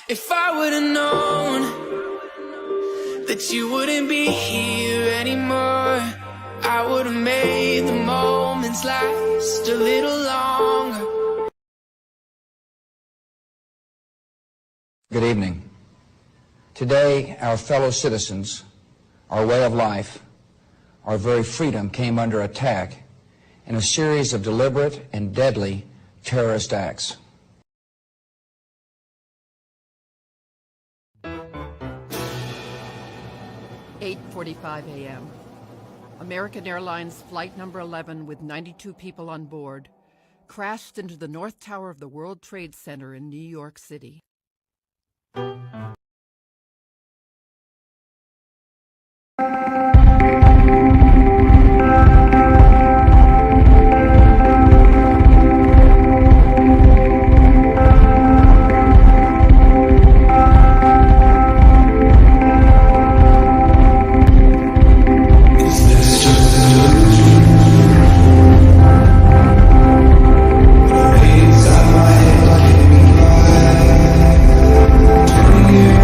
If I would've known that you wouldn't be here anymore, I would've made the moments last a little longer. Good evening. Today, our fellow citizens, our way of life, our very freedom came under attack in a series of deliberate and deadly terrorist acts. "8:45 a.m. American Airlines Flight Number 11 with 92 people on board crashed into the North Tower of the World Trade Center in New York City. Yeah.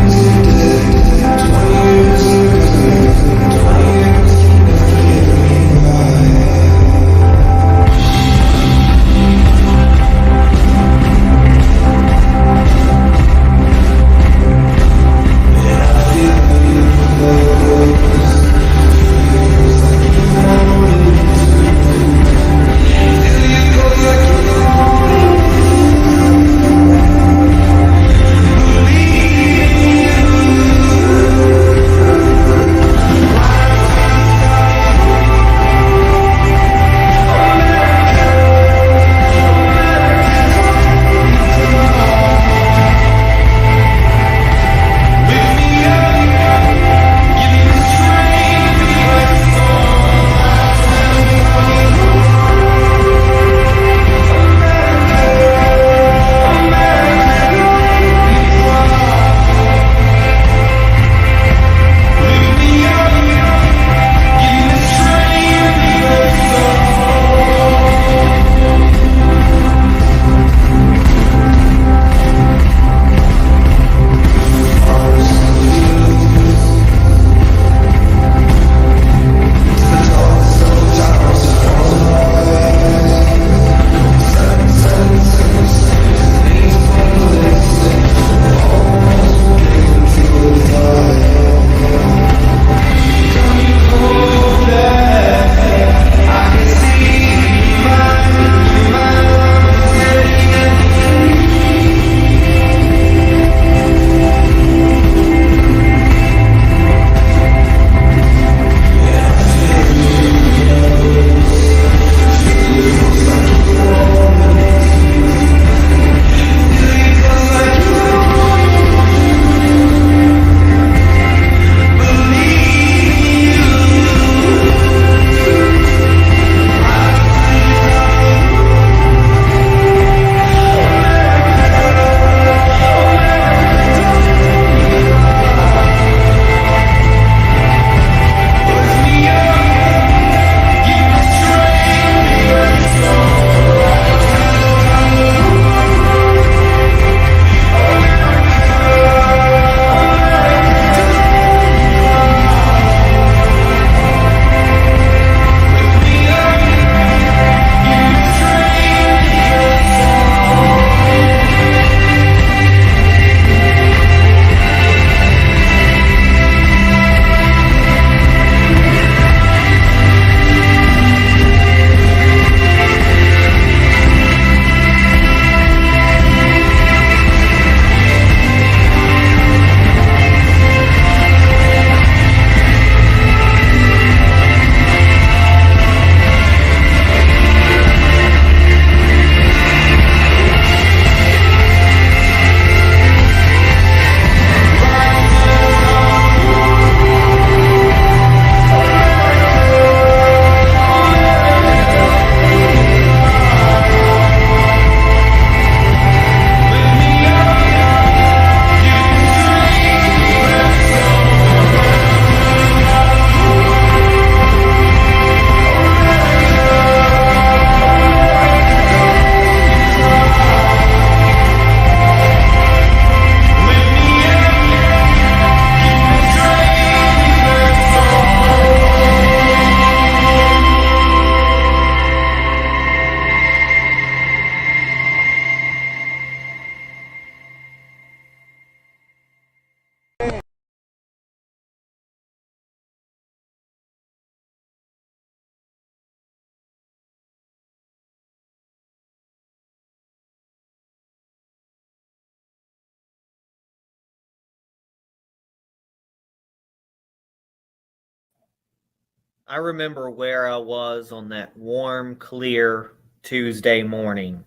I remember where I was on that warm, clear Tuesday morning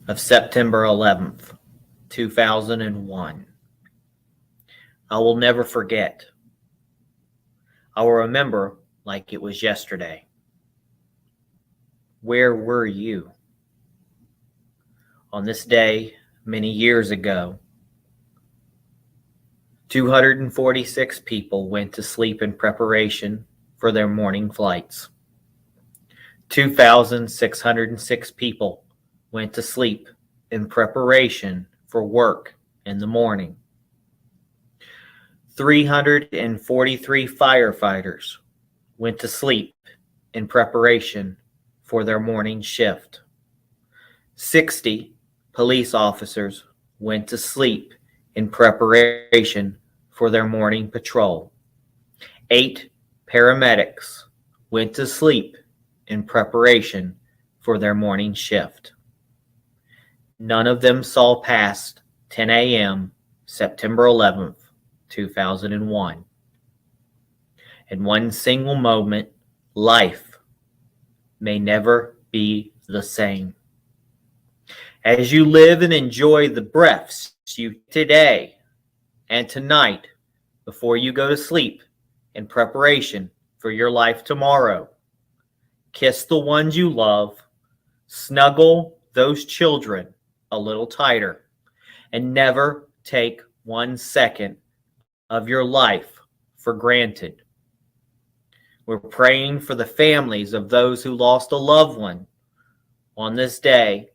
of September 11th, 2001. I will never forget. I will remember like it was yesterday. Where were you? On this day, many years ago, 246 people went to sleep in preparation for their morning flights. 2,606 people went to sleep in preparation for work in the morning. 343 firefighters went to sleep in preparation for their morning shift. 60 police officers went to sleep in preparation for their morning patrol. 8 paramedics went to sleep in preparation for their morning shift. None of them saw past 10 a.m. September 11th, 2001. In one single moment, life may never be the same. As you live and enjoy the breaths you today and tonight before you go to sleep in preparation for your life tomorrow, kiss the ones you love, snuggle those children a little tighter, and never take 1 second of your life for granted. We're praying for the families of those who lost a loved one on this day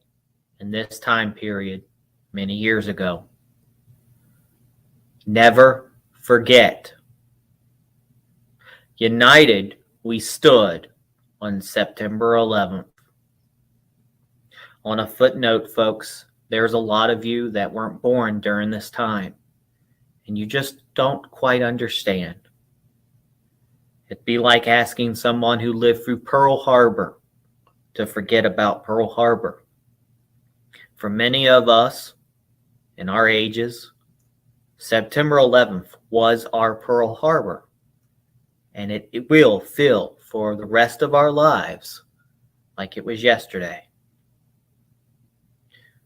in this time period many years ago. Never forget. United we stood on September 11th. On a footnote, folks, there's a lot of you that weren't born during this time, and you just don't quite understand. It'd be like asking someone who lived through Pearl Harbor to forget about Pearl Harbor. For many of us in our ages, September 11th was our Pearl Harbor, and it will feel for the rest of our lives like it was yesterday.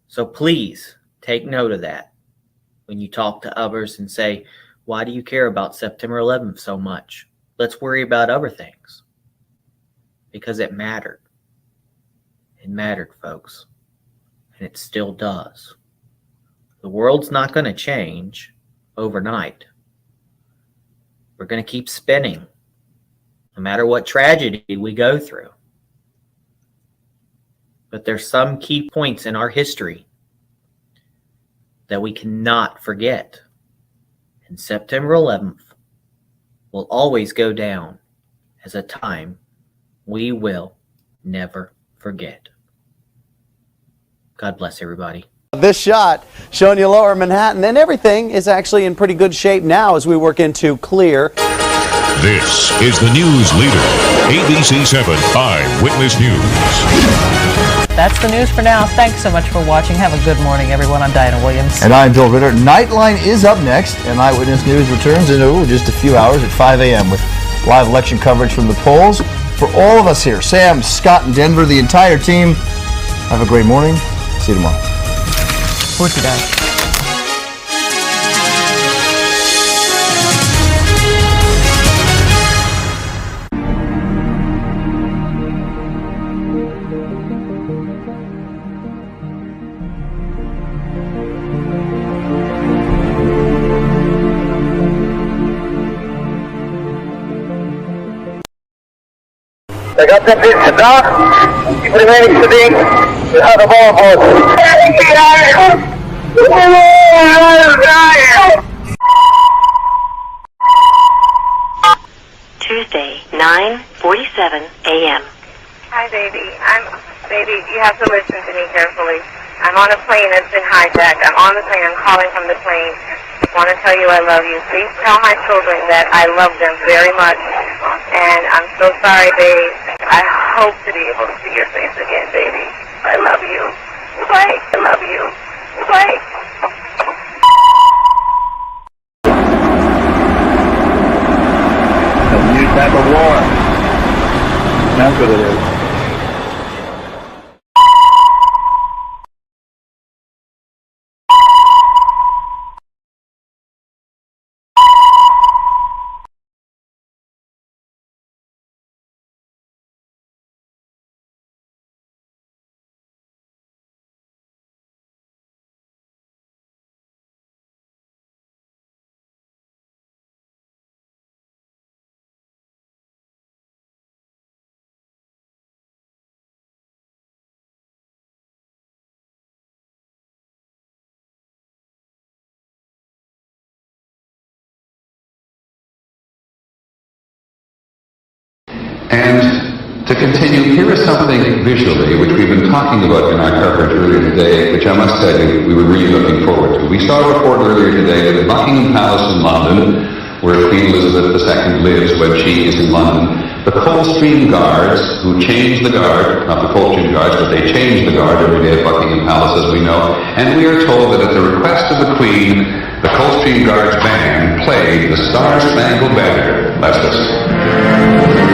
So please take note of that when you talk to others and say, why do you care about September 11th so much? Let's worry about other things. Because it mattered. It mattered, folks. And it still does. The world's not going to change overnight. We're going to keep spinning, no matter what tragedy we go through. But there's some key points in our history that we cannot forget. And September 11th will always go down as a time we will never forget. God bless everybody. This shot showing you lower Manhattan, and everything is actually in pretty good shape now as we work into clear. This is the news leader, ABC 7 Eyewitness News. That's the news for now. Thanks so much for watching. Have a good morning, everyone. I'm Diana Williams. And I'm Bill Ritter. Nightline is up next, and Eyewitness News returns in just a few hours at 5 a.m. with live election coverage from the polls. For all of us here, Sam, Scott, and Denver, the entire team, have a great morning. See you tomorrow. For today. Приготовьтесь сюда и примерить сюда на бомбу. Tuesday, 9:47 a.m. Hi, baby. Baby, you have to listen to me carefully. I'm on a plane that's been hijacked. I'm on the plane. I'm calling from the plane. I want to tell you I love you. Please tell my children that I love them very much. And I'm so sorry, babe. I hope to be able to see your face again, baby. I love you. Bye. I love you. Bye. New type of war. good it is. And to continue, here is something visually which we've been talking about in our coverage earlier today, which I must tell you we were really looking forward to. We saw a report earlier today that at Buckingham Palace in London, where Queen Elizabeth II lives when she is in London, the Coldstream Guards, who change the guard, not the Coldstream Guards, but they change the guard every day at Buckingham Palace, as we know, and we are told that at the request of the Queen, the Coldstream Guards band played the Star-Spangled Banner. Let's listen.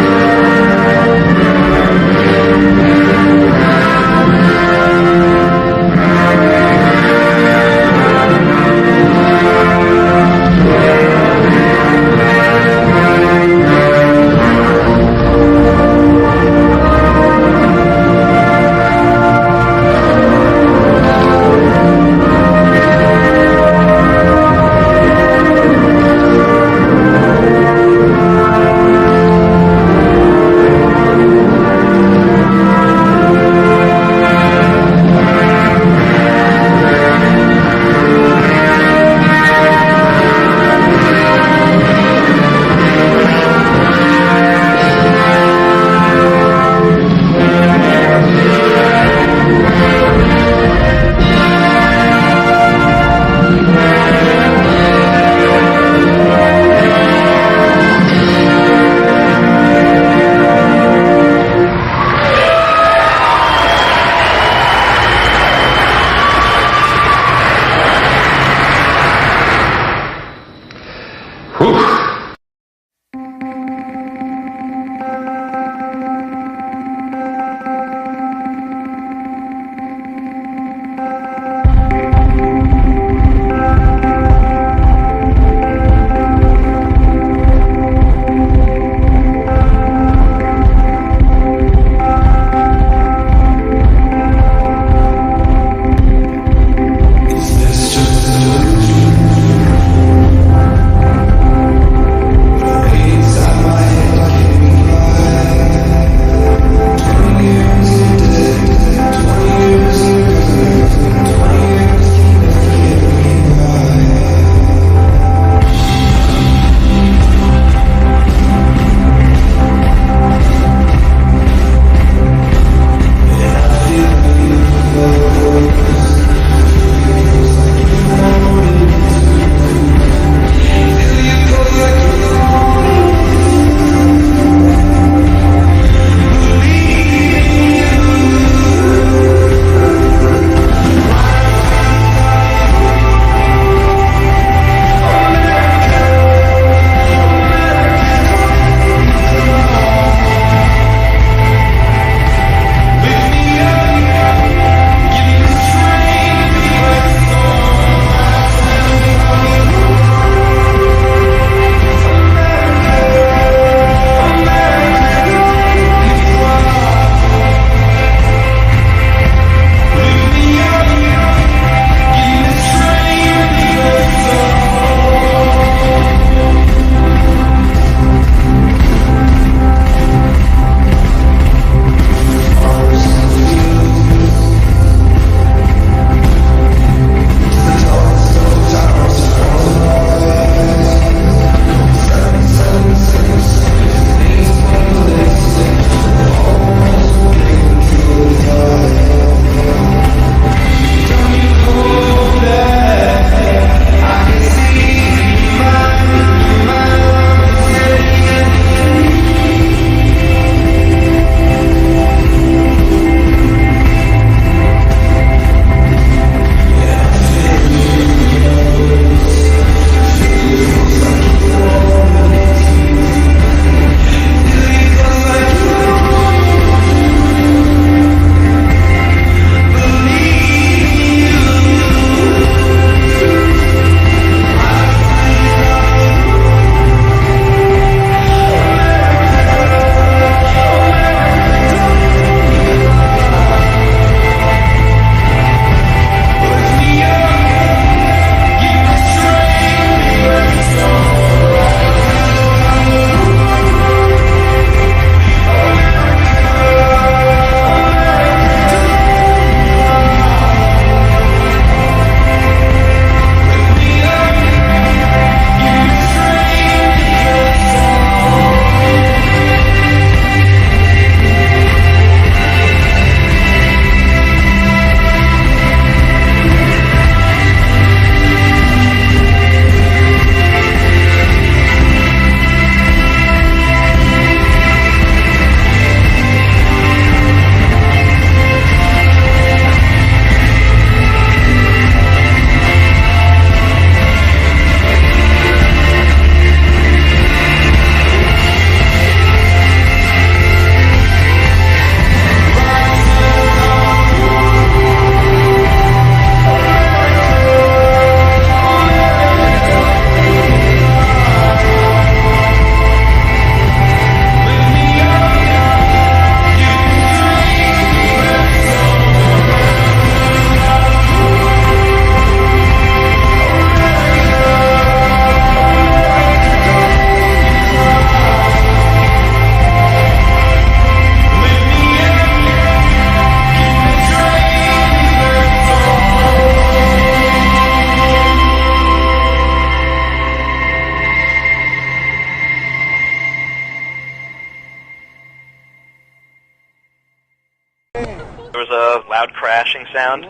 sound,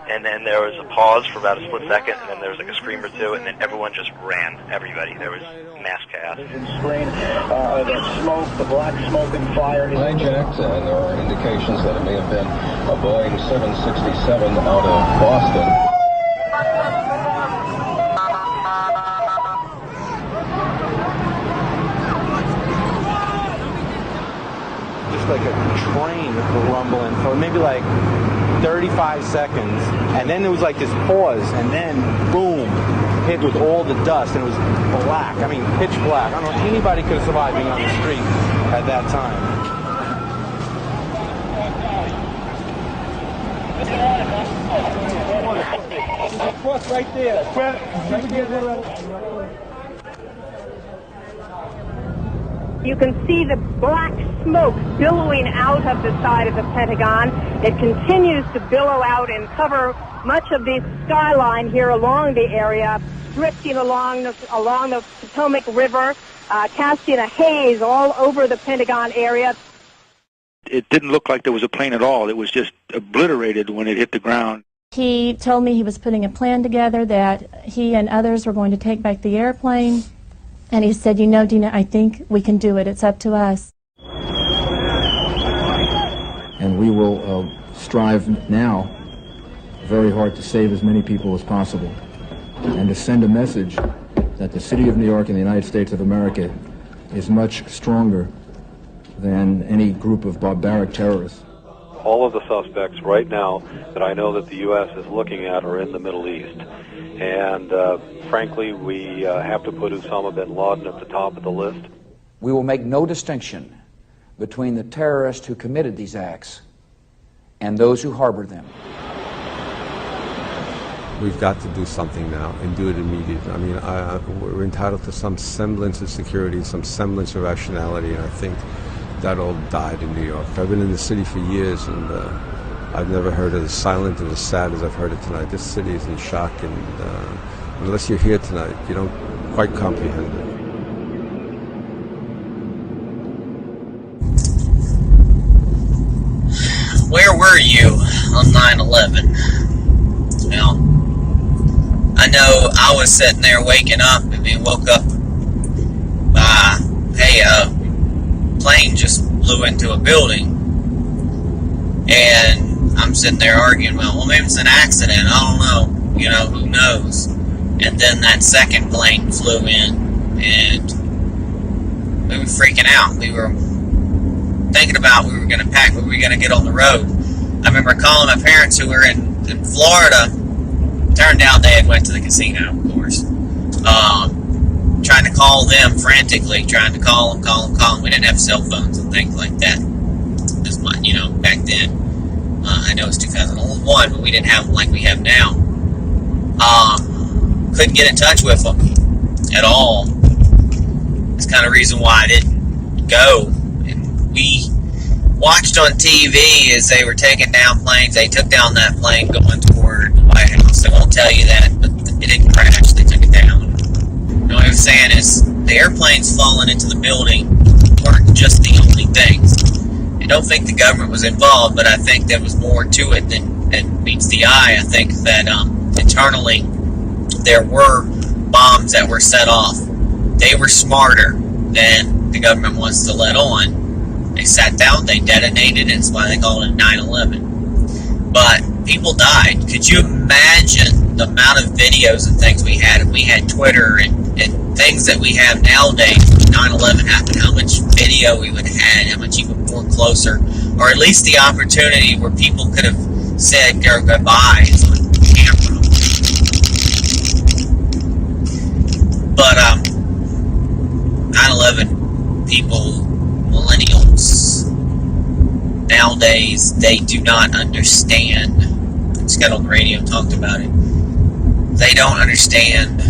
and then there was a pause for about a split second, and then there was like a scream or two, and then everyone just ran. Everybody. There was mass chaos. The smoke, the black smoke and fire. Hijacked, and there are indications that it may have been a Boeing 767 out of Boston. Like a train rumbling for maybe like 35 seconds, and then there was like this pause, and then boom, hit with all the dust, and it was black. I mean, pitch black. I don't know if anybody could have survived being on the street at that time. Right there. You can see the black smoke billowing out of the side of the Pentagon. It continues to billow out and cover much of the skyline here along the area, drifting along the Potomac River, casting a haze all over the Pentagon area. It didn't look like there was a plane at all. It was just obliterated when it hit the ground. He told me he was putting a plan together that he and others were going to take back the airplane. And he said, you know, Dina, I think we can do it. It's up to us. And we will strive now very hard to save as many people as possible and to send a message that the city of New York and the United States of America is much stronger than any group of barbaric terrorists. All of the suspects right now that I know that the U.S. is looking at are in the Middle East. And frankly, we have to put Osama bin Laden at the top of the list. We will make no distinction between the terrorists who committed these acts and those who harbored them. We've got to do something now and do it immediately. I mean, we're entitled to some semblance of security, some semblance of rationality, and I think that all died in New York. I've been in the city for years, and I've never heard it as silent and as sad as I've heard it tonight. This city is in shock, and unless you're here tonight, you don't quite comprehend it. Where were you on 9/11? Well, I know I was sitting there waking up and being woke up by, hey, a plane just flew into a building. And I'm sitting there arguing, well, maybe it's an accident. I don't know. You know, who knows? And then that second plane flew in, and we were freaking out. We were thinking about we were going to pack, we were going to get on the road. I remember calling my parents who were in Florida. Turned out they had went to the casino, of course. Trying to call them frantically, trying to call them. We didn't have cell phones and things like that. As much, you know, back then. I know it's 2001, but we didn't have them like we have now. Couldn't get in touch with them at all. That's kind of the reason why I didn't go. And we watched on TV as they were taking down planes. They took down that plane going toward the White House. They won't tell you that, but it didn't crash. They took it down. And what I was saying is the airplanes falling into the building weren't just the only things. I don't think the government was involved, but I think there was more to it than meets the eye. I think that internally there were bombs that were set off. They were smarter than the government wants to let on. They sat down, they detonated, and that's why they call it 9/11. But people died. Could you imagine the amount of videos and things we had? If we had Twitter and things that we have nowadays, 9/11 happened, how much video we would have had, how much even more closer, or at least the opportunity where people could have said their goodbyes on camera. But 9/11 people, millennials, nowadays, they do not understand. Scott on the radio talked about it. They don't understand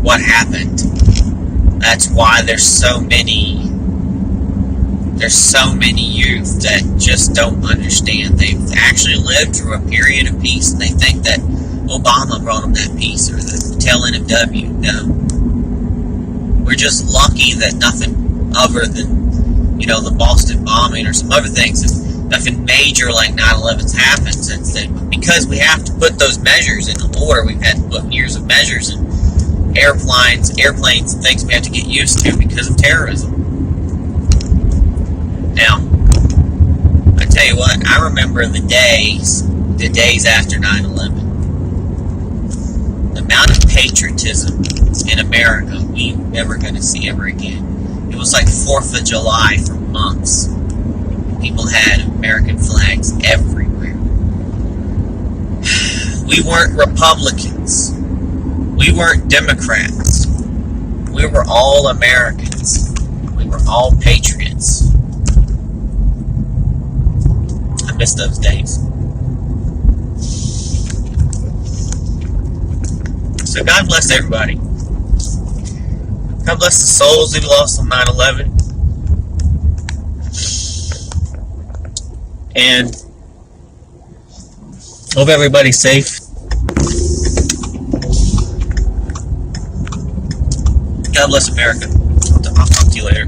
what happened. That's why there's so many youth that just don't understand. They've actually lived through a period of peace, and they think that Obama brought them that peace, or the tail end of W. No. We're just lucky that nothing other than, you know, the Boston bombing or some other things have nothing major like 9/11's happened since then. Because we have to put those measures into order, we've had to put years of measures in airplanes, and things we have to get used to because of terrorism. Now, I tell you what, I remember the days after 9/11. The amount of patriotism in America we never going to see ever again. It was like 4th of July for months. People had American flags everywhere. We weren't Republicans. We weren't Democrats. We were all Americans. We were all patriots. I miss those days. So God bless everybody. God bless the souls who lost on 9/11. And hope everybody's safe. God bless America. I'll talk to you later.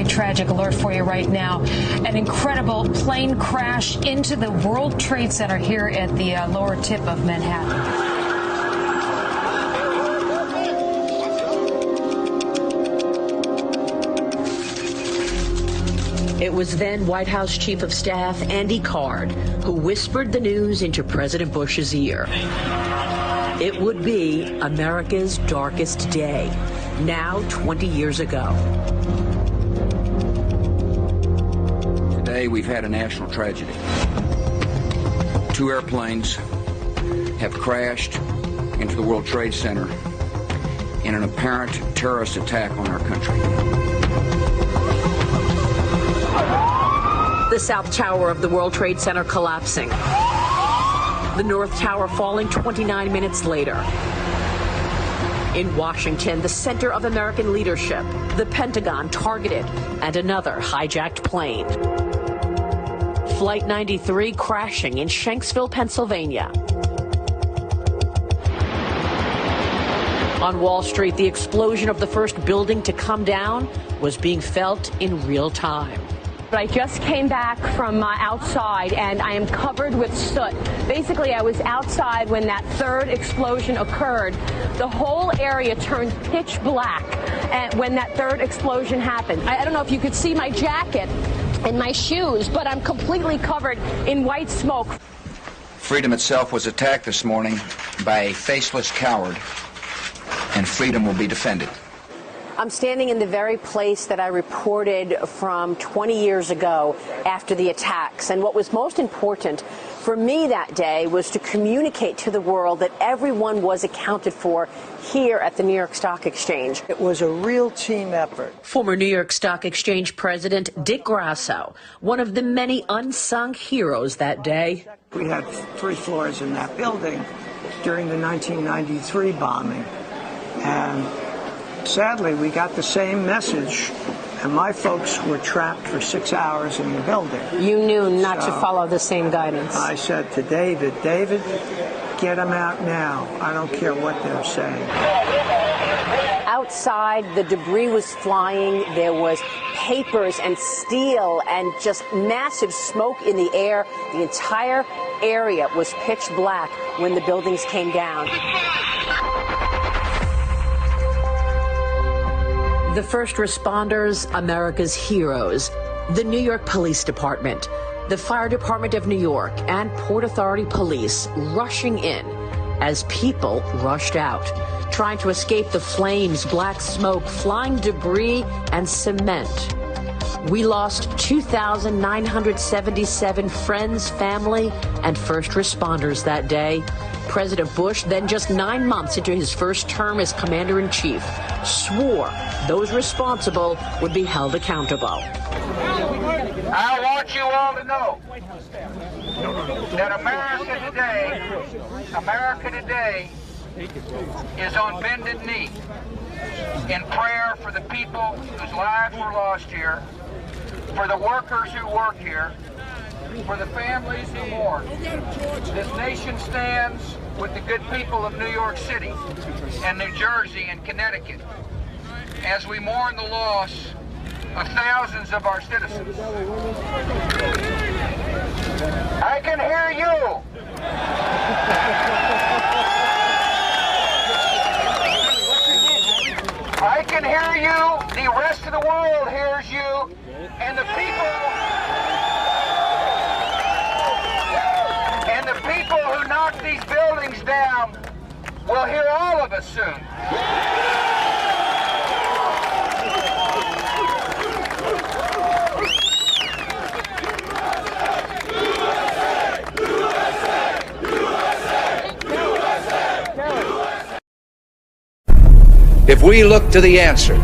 Tragic alert for you right now. An incredible plane crash into the World Trade Center here at the lower tip of Manhattan. It was then White House Chief of Staff Andy Card who whispered the news into President Bush's ear. It would be America's darkest day, now 20 years ago. Today we've had a national tragedy. 2 airplanes have crashed into the World Trade Center in an apparent terrorist attack on our country. The South Tower of the World Trade Center collapsing. The North Tower falling 29 minutes later. In Washington, the center of American leadership, the Pentagon targeted, and another hijacked plane. Flight 93 crashing in Shanksville, Pennsylvania. On Wall Street, the explosion of the first building to come down was being felt in real time. I just came back from outside, and I am covered with soot. Basically, I was outside when that third explosion occurred. The whole area turned pitch black when that third explosion happened. I don't know if you could see my jacket and my shoes, but I'm completely covered in white smoke. Freedom itself was attacked this morning by a faceless coward, and freedom will be defended. I'm standing in the very place that I reported from 20 years ago after the attacks. And what was most important for me that day was to communicate to the world that everyone was accounted for here at the New York Stock Exchange. It was a real team effort. Former New York Stock Exchange President Dick Grasso, one of the many unsung heroes that day. We had 3 floors in that building during the 1993 bombing. And sadly, we got the same message, and my folks were trapped for 6 hours in the building. You knew not to follow the same guidance. I said to David, get them out now. I don't care what they're saying. Outside, the debris was flying. There was papers and steel and just massive smoke in the air. The entire area was pitch black when the buildings came down. The first responders, America's heroes, the New York Police Department, the Fire Department of New York, and Port Authority Police rushing in as people rushed out, trying to escape the flames, black smoke, flying debris, and cement. We lost 2,977 friends, family, and first responders that day. President Bush, then just 9 months into his first term as commander-in-chief, swore those responsible would be held accountable. I want you all to know that America today is on bended knee in prayer for the people whose lives were lost here, for the workers who work here, for the families who mourn. This nation stands with the good people of New York City and New Jersey and Connecticut as we mourn the loss of thousands of our citizens. I can hear you. I can hear you. The rest of the world hears you. And the people who knock these buildings down will hear all of us soon. If we look to the answer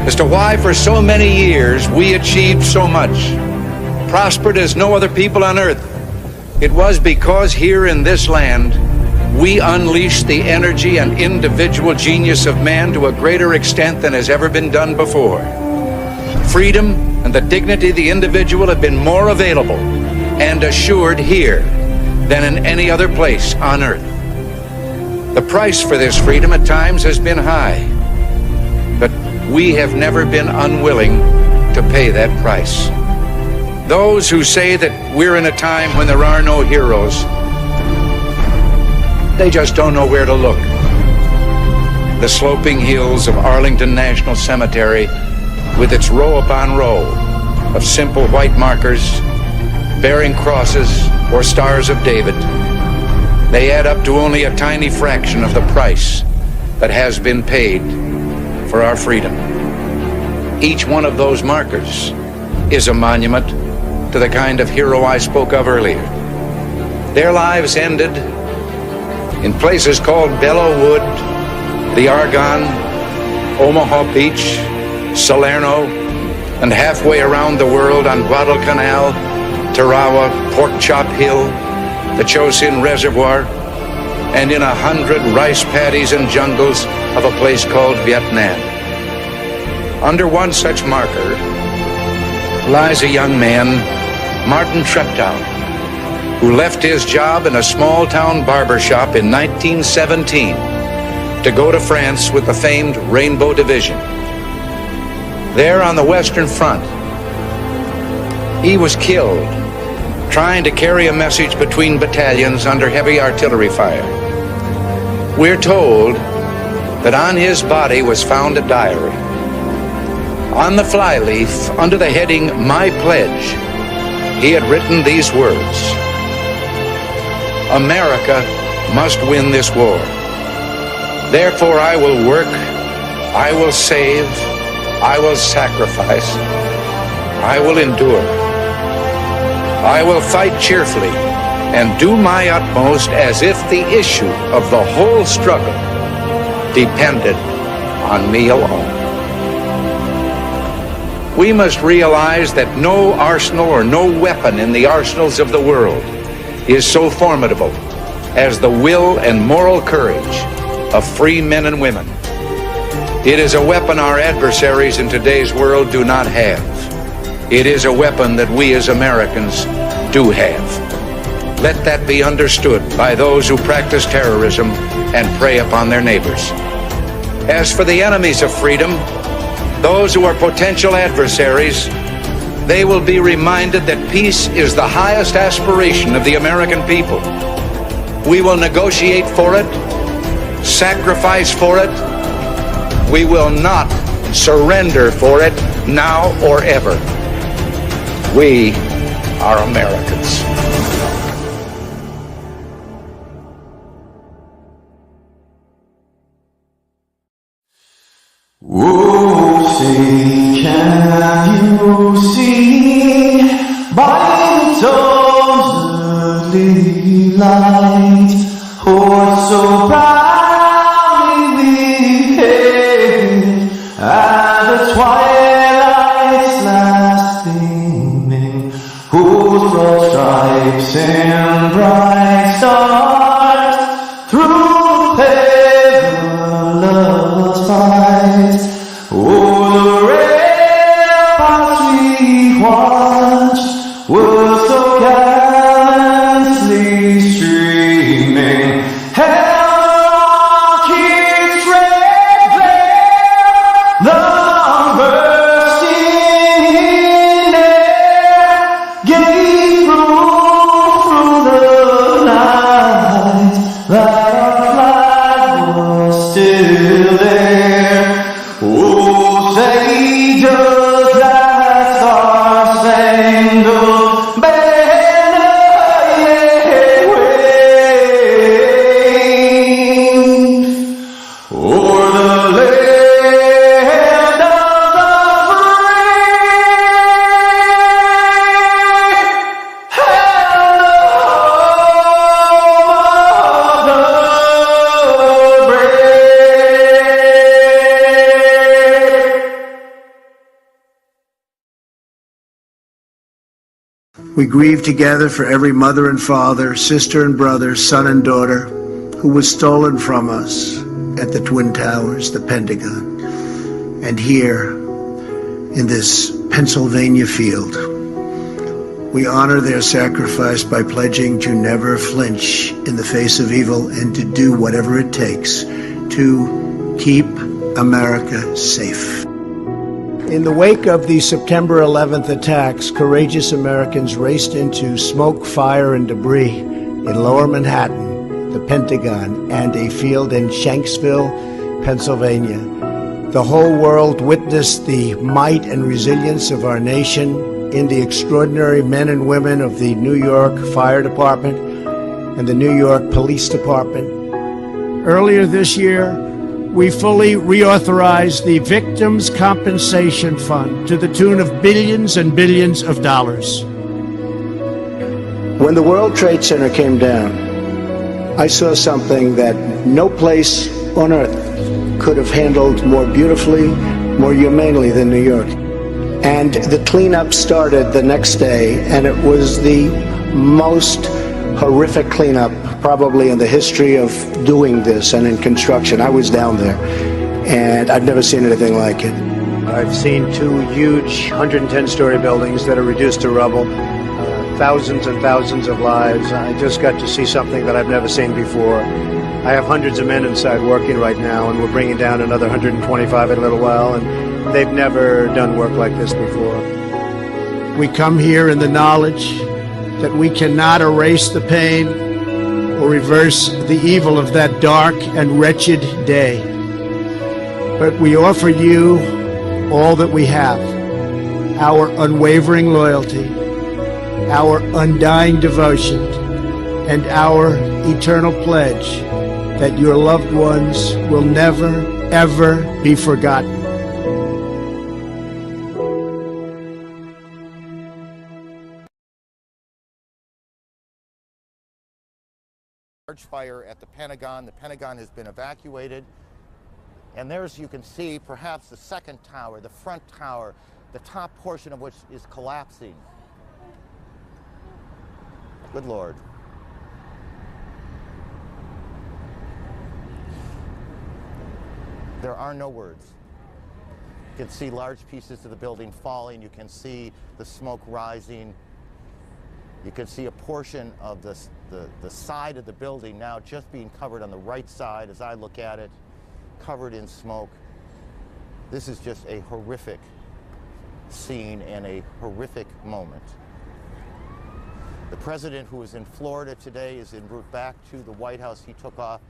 as to why for so many years we achieved so much, prospered as no other people on earth, it was because here in this land we unleashed the energy and individual genius of man to a greater extent than has ever been done before. Freedom and the dignity of the individual have been more available and assured here than in any other place on earth. The price for this freedom at times has been high, but we have never been unwilling to pay that price. Those who say that we're in a time when there are no heroes, they just don't know where to look. The sloping hills of Arlington National Cemetery, with its row upon row of simple white markers bearing crosses or stars of David, they add up to only a tiny fraction of the price that has been paid for our freedom. Each one of those markers is a monument to the kind of hero I spoke of earlier. Their lives ended in places called Belleau Wood, the Argonne, Omaha Beach, Salerno, and halfway around the world on Guadalcanal, Tarawa, Pork Chop Hill, the Chosin Reservoir, and in 100 rice paddies and jungles of a place called Vietnam. Under one such marker lies a young man, Martin Treptow, who left his job in a small-town barber shop in 1917 to go to France with the famed Rainbow Division. There on the Western Front, He was killed trying to carry a message between battalions under heavy artillery fire. We're told that on his body was found a diary. On the flyleaf, under the heading, My Pledge, he had written these words: America must win this war. Therefore I will work, I will save, I will sacrifice, I will endure. I will fight cheerfully and do my utmost as if the issue of the whole struggle depended on me alone. We must realize that no arsenal or no weapon in the arsenals of the world is so formidable as the will and moral courage of free men and women. It is a weapon our adversaries in today's world do not have. It is a weapon that we as Americans do have. Let that be understood by those who practice terrorism and prey upon their neighbors. As for the enemies of freedom, those who are potential adversaries, they will be reminded that peace is the highest aspiration of the American people. We will negotiate for it, sacrifice for it. We will not surrender for it now or ever. We are Americans. Oh, say, can you see by the dawn's early light, horse so proudly we hailed at the twilight's last gleaming, whose broad stripes and bright stars through perilous fights. Oh, the ramparts we watched were so gallantly streaming, held its red glare, the bursting in air gave proof through the night that our flag was still there. Oh, say does that star-spangled banner yet wave o'er the land of the We grieve together for every mother and father, sister and brother, son and daughter who was stolen from us at the Twin Towers, the Pentagon, and here in this Pennsylvania field. We honor their sacrifice by pledging to never flinch in the face of evil and to do whatever it takes to keep America safe. In the wake of the September 11th attacks, courageous Americans raced into smoke, fire, and debris in Lower Manhattan, the Pentagon, and a field in Shanksville, Pennsylvania. The whole world witnessed the might and resilience of our nation in the extraordinary men and women of the New York Fire Department and the New York Police Department. Earlier this year, we fully reauthorized the Victims' Compensation Fund to the tune of billions and billions of dollars. When the World Trade Center came down, I saw something that no place on earth could have handled more beautifully, more humanely than New York. And the cleanup started the next day, and it was the most horrific cleanup probably in the history of doing this and in construction. I was down there, and I've never seen anything like it. I've seen two huge 110-story buildings that are reduced to rubble, thousands and thousands of lives. I just got to see something that I've never seen before. I have hundreds of men inside working right now, and we're bringing down another 125 in a little while, and they've never done work like this before. We come here in the knowledge that we cannot erase the pain or reverse the evil of that dark and wretched day. But we offer you all that we have, our unwavering loyalty, our undying devotion, and our eternal pledge that your loved ones will never, ever be forgotten. Large fire at the Pentagon. The Pentagon has been evacuated. And there's, you can see, perhaps the second tower, the front tower, the top portion of which is collapsing. Good Lord. There are no words. You can see large pieces of the building falling. You can see the smoke rising. You can see a portion of the side of the building now just being covered on the right side as I look at it, covered in smoke. This is just a horrific scene and a horrific moment. The president, who is in Florida today, is en route back to the White House. He took off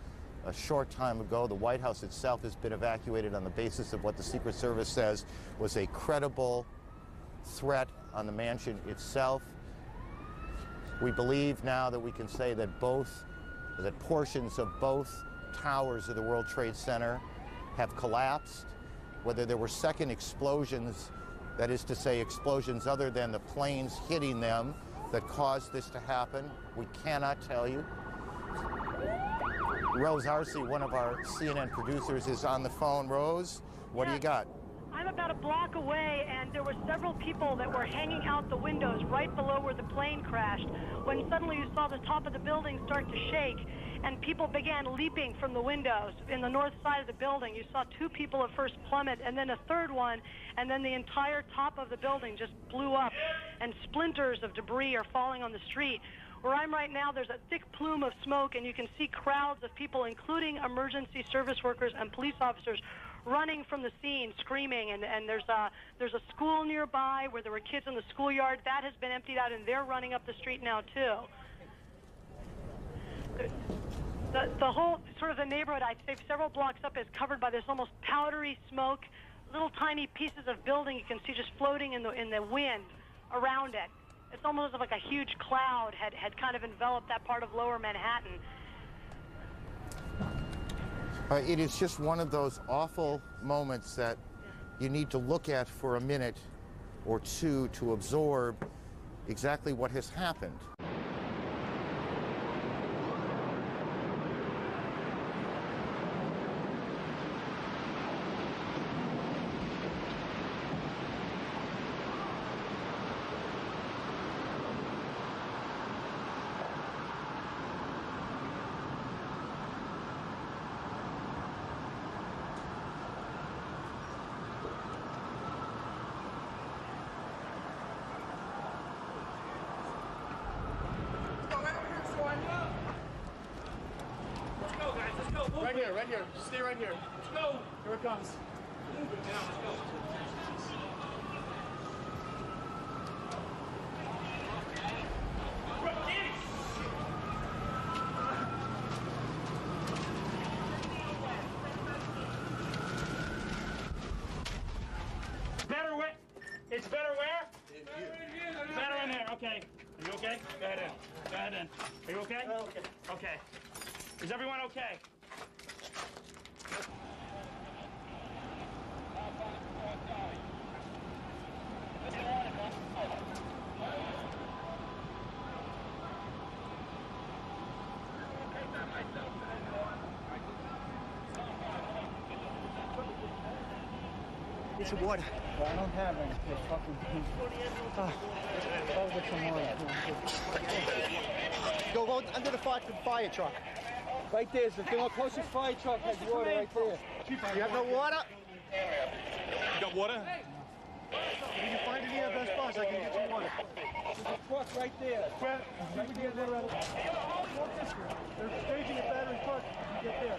a short time ago. The White House itself has been evacuated on the basis of what the Secret Service says was a credible threat on the mansion itself. We believe now that we can say that portions of both towers of the World Trade Center have collapsed. Whether there were second explosions, that is to say explosions other than the planes hitting them that caused this to happen, we cannot tell you. Rose Arce, one of our CNN producers, is on the phone. Rose, what do you got? I'm about a block away, and there were several people that were hanging out the windows right below where the plane crashed, when suddenly you saw the top of the building start to shake, and people began leaping from the windows in the north side of the building. You saw two people at first plummet, and then a third one, and then the entire top of the building just blew up, and splinters of debris are falling on the street. Where I'm right now, there's a thick plume of smoke, and you can see crowds of people, including emergency service workers and police officers, running from the scene, screaming, and there's a school nearby where there were kids in the schoolyard. That has been emptied out, and they're running up the street now, too. The whole, sort of the neighborhood, I'd say several blocks up, is covered by this almost powdery smoke, little tiny pieces of building you can see just floating in the wind around it. It's almost like a huge cloud had kind of enveloped that part of lower Manhattan. It is just one of those awful moments that you need to look at for a minute or two to absorb exactly what has happened. Right here. Stay right here. Let's go. Here it comes. Move it now. Let's go. Better where? It's better where? Better in there. Okay. Are you okay? Go ahead in. Go ahead in. Are you okay? Okay. Okay. Is everyone okay? Get some water. Well, I don't have any. I'll get some water. Go under the fire truck. Right there. The closest fire truck has water right there. You have no water? You got water? If you find any of those spots, I can get you water. There's a truck right there. You can get water out of it. They're staging a battery truck. You get there.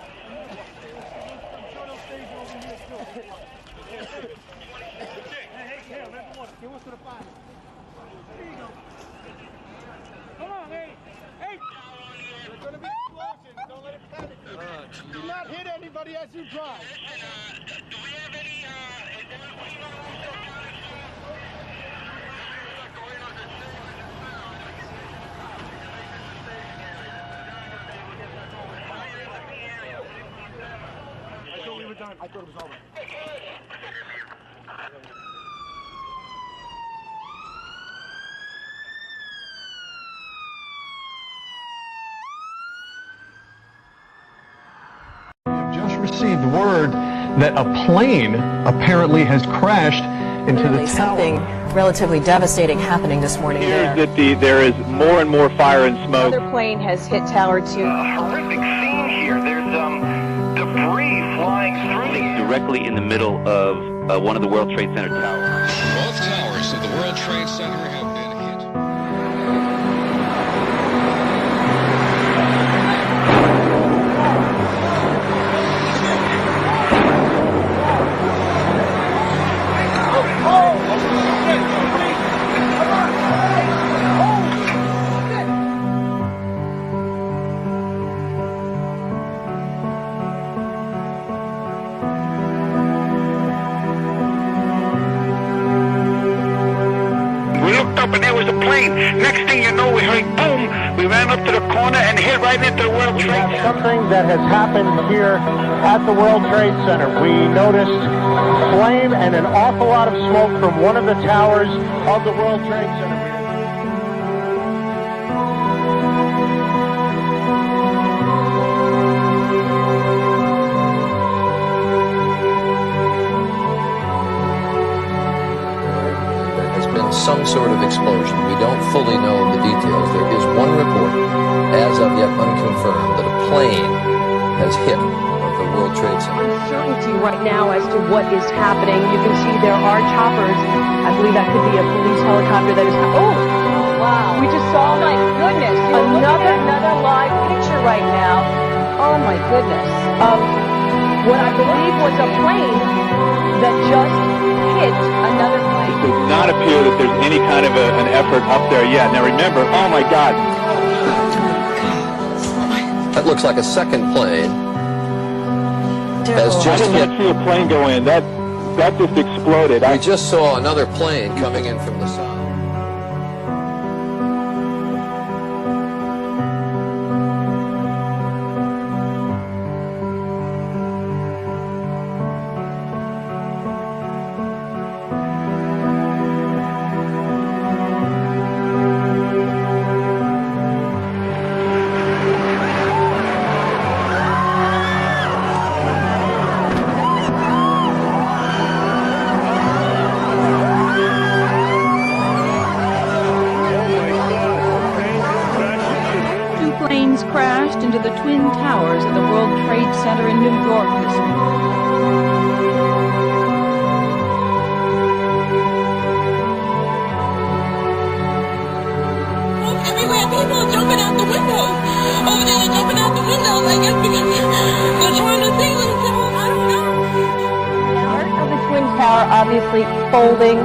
I'm sure they'll stage it over here too. Hey, let me water. Give us to the fire. Come on, hey! Hey! There's gonna be explosions. Don't let it panic you. Do not hit anybody as you drive. Do we have any, I thought we were done. I thought it was over. Just received word that a plane apparently has crashed into the tower. Something relatively devastating happening this morning there. That there is more and more fire and smoke. Another plane has hit Tower 2. Horrific scene here. There's debris flying through the air. Directly in the middle of one of the World Trade Center towers. Both towers of the World Trade Center have been hit. And there was a plane. Next thing you know, we heard boom. We ran up to the corner and hit right into the World Trade Center. Something that has happened here at the World Trade Center. We noticed flame and an awful lot of smoke from one of the towers of the World Trade Center. Some sort of explosion. We don't fully know the details. There is one report, as of yet unconfirmed, that a plane has hit the World Trade Center. Uncertainty right now as to what is happening. You can see there are choppers. I believe that could be a police helicopter that is. Oh, wow! We just saw. Oh my goodness! Another live picture right now. Oh my goodness! Of what I believe was a plane that just hit another plane. It does not appear that there's any kind of an effort up there yet. Now remember, oh my God. That looks like a second plane. Has just I did not see a plane go in. That just exploded. We just saw another plane coming in from the side. Crashed into the Twin Towers of the World Trade Center in New York this morning. Everywhere, people are jumping out the windows. Over there, they're jumping out the windows. I guess because they're trying to see themselves. I don't know. Part of the Twin Tower obviously folding,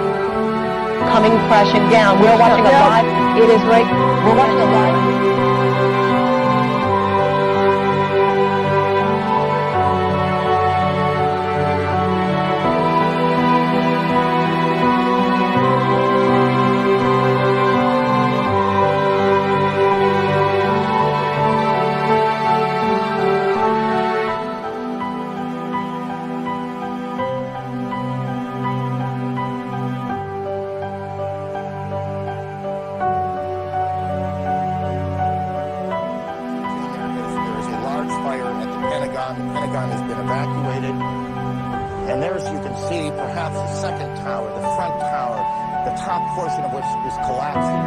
coming crashing down. We're watching a live. It is right. We're watching a live. The Pentagon has been evacuated. And there, as you can see, perhaps the second tower, the front tower, the top portion of which is collapsing.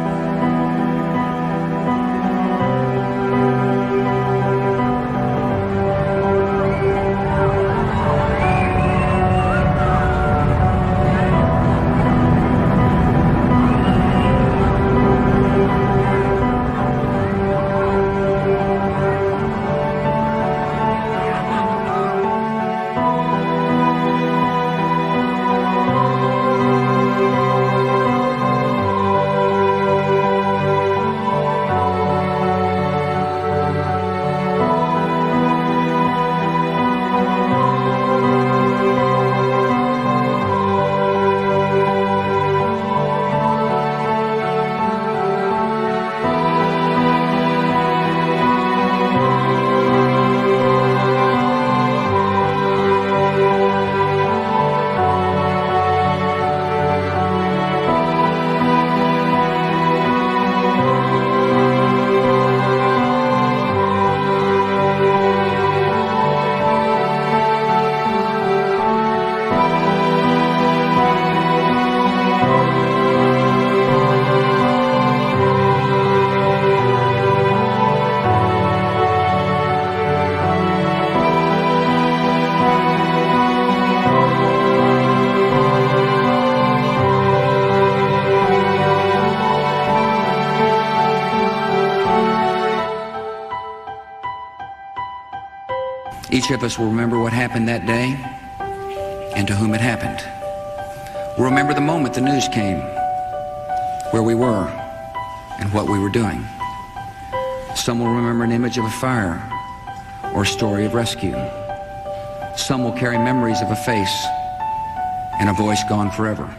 Each of us will remember what happened that day and to whom it happened. We'll remember the moment the news came, where we were and what we were doing. Some will remember an image of a fire or a story of rescue. Some will carry memories of a face and a voice gone forever.